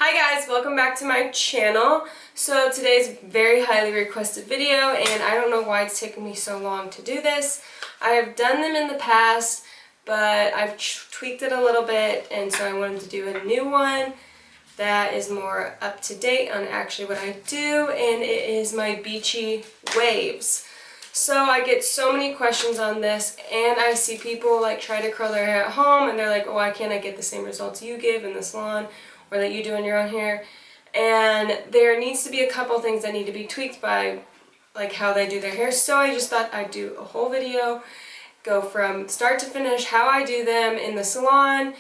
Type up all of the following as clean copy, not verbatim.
Hi guys, welcome back to my channel. So today's a very highly requested video and I don't know why it's taken me so long to do this. I have done them in the past, but I've tweaked it a little bit, and so I wanted to do a new one that is more up to date on actually what I do, and it is my beachy waves. So I get so many questions on this, and I see people like try to curl their hair at home and they're like, oh, why can't I get the same results you give in the salon or that you do in your own hair? And there needs to be a couple things that need to be tweaked by like how they do their hair. So I just thought I'd do a whole video, go from start to finish, how I do them in the salon,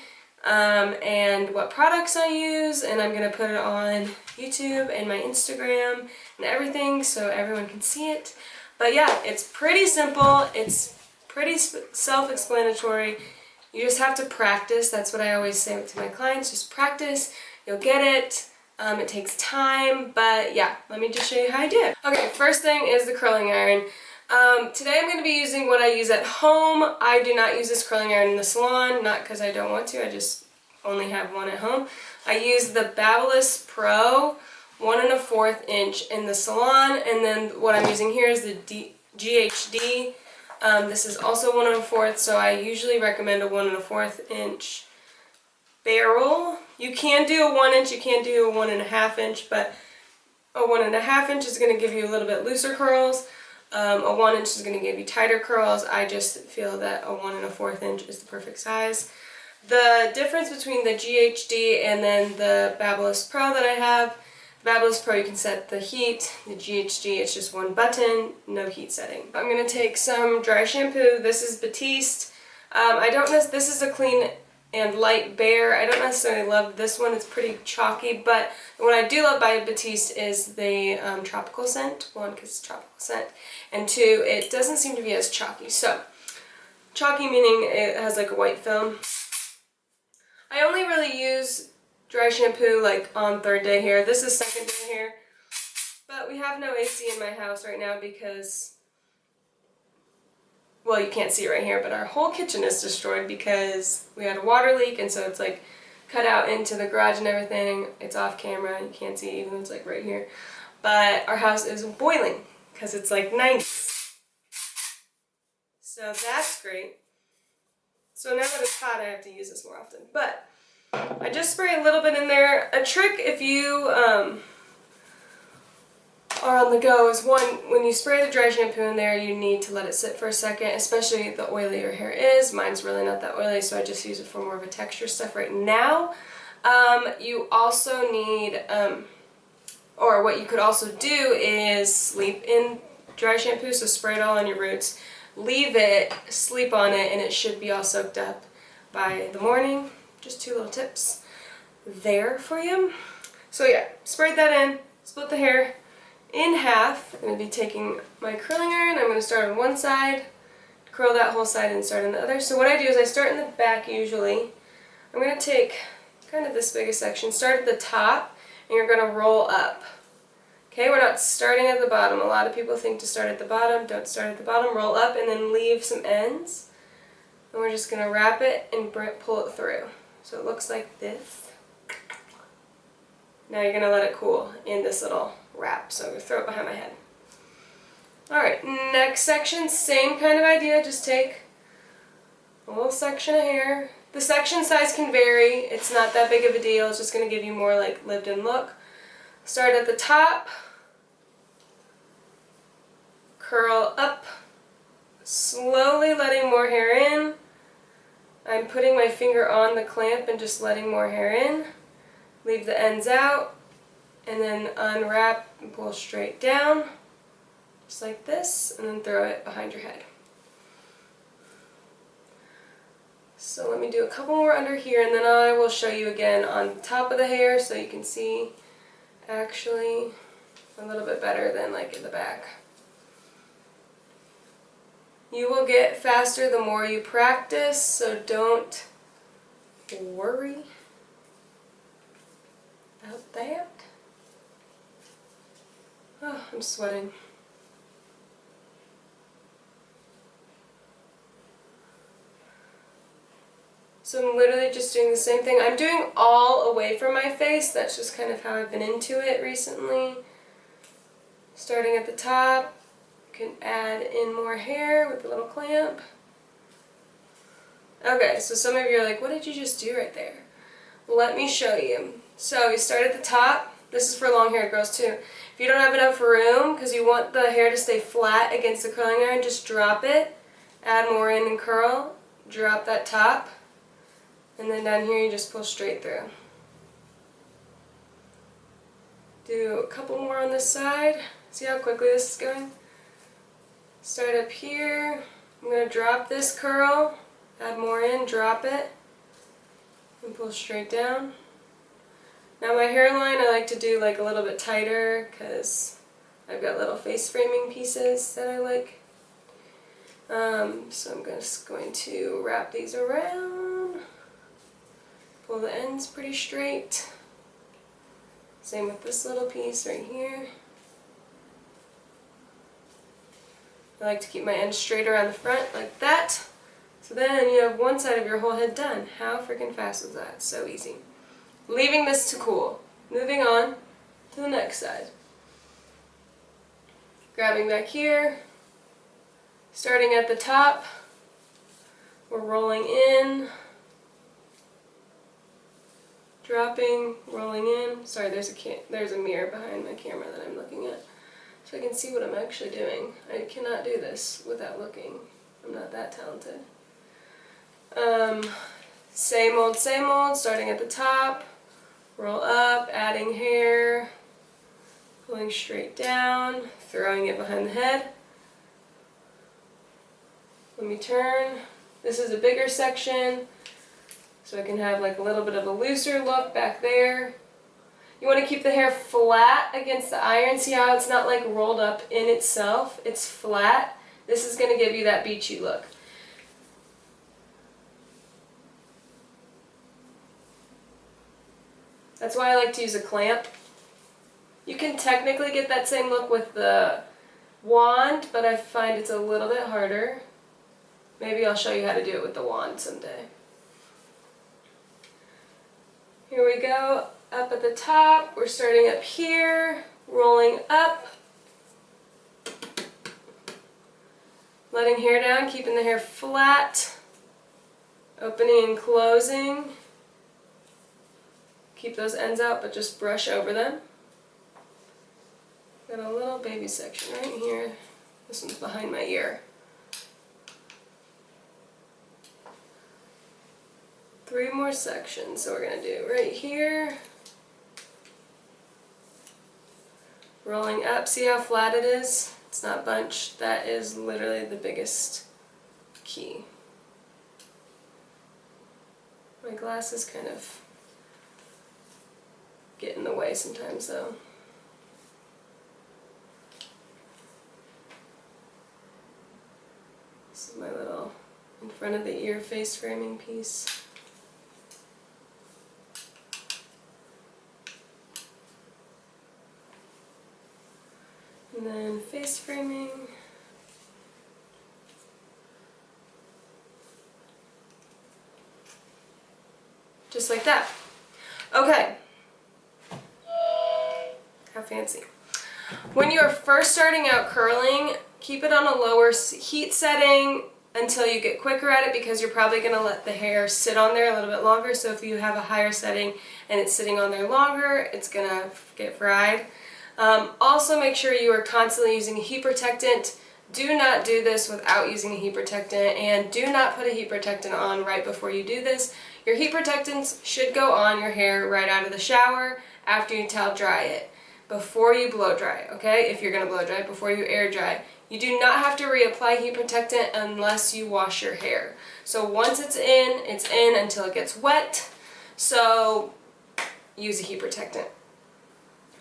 and what products I use, and I'm going to put it on YouTube and my Instagram and everything so everyone can see it. But yeah, it's pretty simple, it's pretty self-explanatory. You just have to practice. That's what I always say to my clients, just practice, you'll get it. It takes time, but yeah, let me just show you how I do it. Okay, first thing is the curling iron. Today I'm going to be using what I use at home. I do not use this curling iron in the salon, not because I don't want to, I just only have one at home. I use the Babyliss Pro 1 1/4 inch in the salon, and then what I'm using here is the GHD. This is also 1 1/4, so I usually recommend a 1 1/4 inch barrel. You can do a 1 inch, you can do a 1 1/2 inch, but a 1 1/2 inch is going to give you a little bit looser curls. A 1 inch is going to give you tighter curls. I just feel that a 1 1/4 inch is the perfect size. The difference between the GHD and then the Babyliss Pro that I have, the Babyliss Pro you can set the heat, the GHD it's just one button, no heat setting. I'm going to take some dry shampoo. This is Batiste. I don't know, this is a clean and light bare. I don't necessarily love this one, it's pretty chalky, but what I do love by Batiste is the tropical scent. One, because it's tropical scent, and two, it doesn't seem to be as chalky. So, chalky meaning it has like a white film. I only really use dry shampoo like on third day hair. This is second day hair, but we have no AC in my house right now because, well, you can't see it right here, but our whole kitchen is destroyed because we had a water leak, and so it's like cut out into the garage and everything. It's off camera, you can't see it even though it's like right here. But our house is boiling because it's like 90s. So that's great. So now that it's hot, I have to use this more often. But I just spray a little bit in there. A trick if you are on the go is, one, when you spray the dry shampoo in there, you need to let it sit for a second, especially the oilier your hair is. Mine's really not that oily, so I just use it for more of a texture stuff right now. You also need, or what you could also do is sleep in dry shampoo, so spray it all on your roots, leave it, sleep on it, and it should be all soaked up by the morning. Just two little tips there for you. So yeah, sprayed that in, split the hair in half. I'm going to be taking my curling iron. I'm going to start on one side, curl that whole side, and start on the other. So what I do is I start in the back usually. I'm going to take kind of this big a section, start at the top, and you're going to roll up. Okay, we're not starting at the bottom. A lot of people think to start at the bottom. Don't start at the bottom. Roll up and then leave some ends. And we're just going to wrap it and pull it through. So it looks like this. Now you're going to let it cool in this little wrap. So I'm going to throw it behind my head. Alright, next section, same kind of idea. Just take a little section of hair. The section size can vary. It's not that big of a deal. It's just going to give you more like lived-in look. Start at the top. Curl up. Slowly letting more hair in. I'm putting my finger on the clamp and just letting more hair in. Leave the ends out, and then unwrap and pull straight down, just like this, and then throw it behind your head. So let me do a couple more under here, and then I will show you again on top of the hair so you can see actually a little bit better than like in the back. You will get faster the more you practice, so don't worry about that. Oh, I'm sweating. So I'm literally just doing the same thing. I'm doing all away from my face. That's just kind of how I've been into it recently. Starting at the top, you can add in more hair with a little clamp. Okay, so some of you are like, what did you just do right there? Let me show you. So you start at the top. This is for long-haired girls too. If you don't have enough room, because you want the hair to stay flat against the curling iron, just drop it. Add more in and curl. Drop that top. And then down here you just pull straight through. Do a couple more on this side. See how quickly this is going? Start up here. I'm going to drop this curl. Add more in, drop it. And pull straight down. Now my hairline I like to do like a little bit tighter because I've got little face framing pieces that I like. So I'm just going to wrap these around. Pull the ends pretty straight. Same with this little piece right here. I like to keep my ends straight around the front like that. So then you have one side of your whole head done. How freaking fast was that? So easy. Leaving this to cool. Moving on to the next side. Grabbing back here. Starting at the top. We're rolling in. Dropping, rolling in. Sorry, there's a mirror behind my camera that I'm looking at, so I can see what I'm actually doing. I cannot do this without looking. I'm not that talented. Same old, starting at the top, roll up, adding hair, pulling straight down, throwing it behind the head. Let me turn. This is a bigger section. So I can have like a little bit of a looser look back there. You want to keep the hair flat against the iron. See how it's not like rolled up in itself? It's flat. This is going to give you that beachy look. That's why I like to use a clamp. You can technically get that same look with the wand, but I find it's a little bit harder. Maybe I'll show you how to do it with the wand someday. Here we go, up at the top, we're starting up here, rolling up, letting hair down, keeping the hair flat, opening and closing. Keep those ends out, but just brush over them. Got a little baby section right here. This one's behind my ear. 3 more sections, so we're going to do right here, rolling up. See how flat it is? It's not bunched. That is literally the biggest key. My glasses kind of get in the way sometimes though. This is my little in front of the ear face framing piece. And then face framing. Just like that. Okay. How fancy. When you are first starting out curling, keep it on a lower heat setting until you get quicker at it, because you're probably going to let the hair sit on there a little bit longer. So if you have a higher setting and it's sitting on there longer, it's going to get fried. Also make sure you are constantly using a heat protectant. Do not do this without using a heat protectant, and do not put a heat protectant on right before you do this. Your heat protectants should go on your hair right out of the shower after you towel dry it, before you blow dry, okay? If you're going to blow dry, before you air dry. You do not have to reapply heat protectant unless you wash your hair. So once it's in until it gets wet. So use a heat protectant.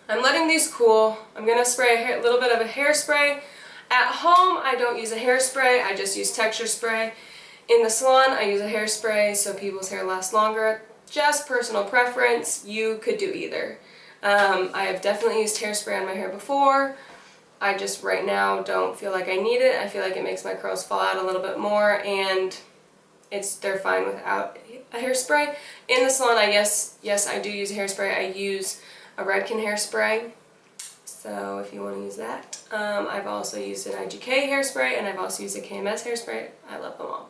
I'm letting these cool. I'm going to spray a little bit of a hairspray. At home, I don't use a hairspray. I just use texture spray. In the salon, I use a hairspray so people's hair lasts longer. Just personal preference. You could do either. I have definitely used hairspray on my hair before. I just right now don't feel like I need it. I feel like it makes my curls fall out a little bit more, and they're fine without a hairspray. In the salon, yes, I do use a hairspray. I use a Redken hairspray, so if you want to use that. I've also used an IGK hairspray, and I've also used a KMS hairspray. I love them all.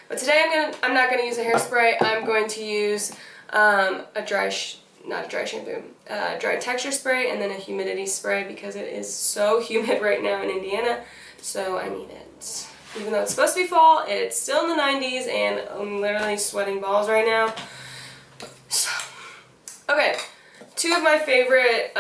But today I'm not going to use a hairspray. I'm going to use a dry texture spray and then a humidity spray because it is so humid right now in Indiana, so I need it. Even though it's supposed to be fall, it's still in the 90s and I'm literally sweating balls right now. So, okay, two of my favorite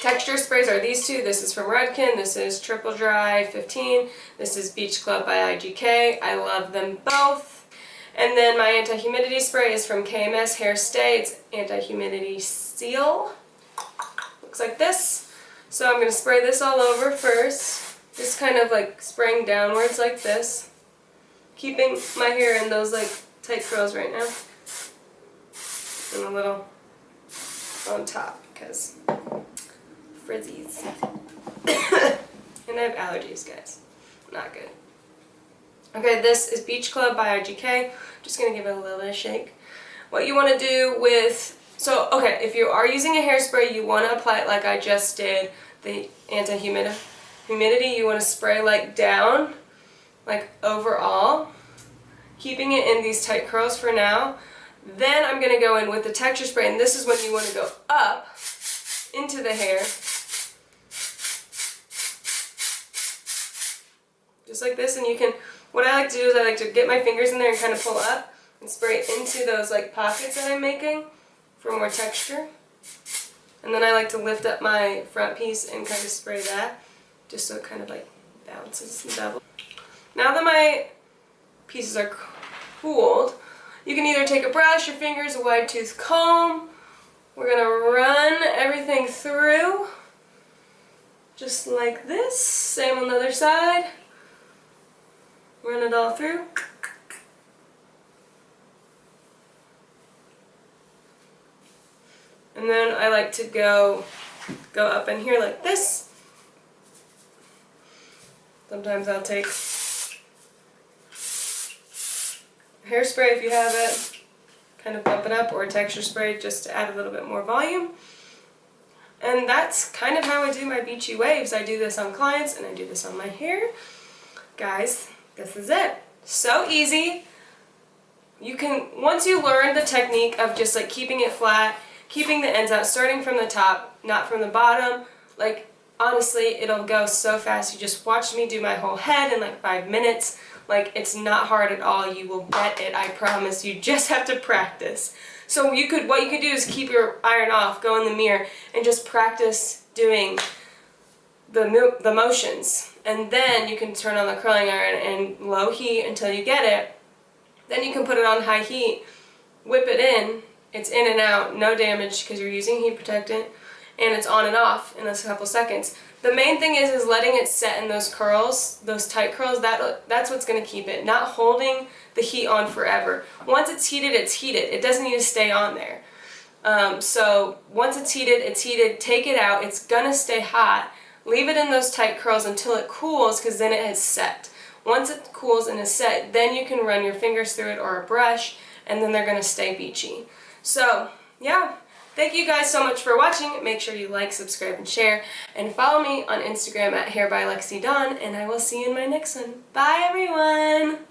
texture sprays are these two. This is from Redken. This is Triple Dry 15. This is Beach Club by IGK. I love them both. And then my anti-humidity spray is from KMS Hair Stay. It's anti-humidity seal. Looks like this. So I'm going to spray this all over first. Just kind of like spraying downwards like this. Keeping my hair in those like tight curls right now. And a little on top because frizzies. And I have allergies, guys. Not good. Okay, this is Beach Club by IGK. Just going to give it a little bit of shake. What you want to do with, okay, if you are using a hairspray, you want to apply it like I just did, the anti-humidity. You want to spray like down, like overall, keeping it in these tight curls for now. Then I'm going to go in with the texture spray, and this is when you want to go up into the hair. Just like this, and you can, what I like to do is I like to get my fingers in there and kind of pull up and spray into those like pockets that I'm making for more texture. And then I like to lift up my front piece and kind of spray that just so it kind of like bounces and bubbles. Now that my pieces are cooled, you can either take a brush, your fingers, a wide tooth comb. We're going to run everything through just like this. Same on the other side. Run it all through. And then I like to go up in here like this. Sometimes I'll take hairspray if you have it, kind of bump it up, or a texture spray just to add a little bit more volume. And that's kind of how I do my beachy waves. I do this on clients and I do this on my hair. Guys, this is it. So easy. You can, once you learn the technique of just like keeping it flat, keeping the ends out, starting from the top, not from the bottom, like honestly, it'll go so fast. You just watch me do my whole head in like 5 minutes. Like, it's not hard at all. You will get it, I promise. You just have to practice. So what you could do is keep your iron off, go in the mirror, and just practice doing the motions. And then you can turn on the curling iron and low heat until you get it. Then you can put it on high heat, whip it in. It's in and out, no damage because you're using heat protectant, and it's on and off in a couple seconds. The main thing is letting it set in those curls, those tight curls. That's what's going to keep it, not holding the heat on forever. Once it's heated, it's heated. It doesn't need to stay on there. So once it's heated, take it out. It's going to stay hot. Leave it in those tight curls until it cools, because then it has set. Once it cools and is set, then you can run your fingers through it or a brush, and then they're going to stay beachy. So, yeah. Thank you guys so much for watching. Make sure you like, subscribe, and share. And follow me on Instagram at HairByLexiDawn, and I will see you in my next one. Bye, everyone!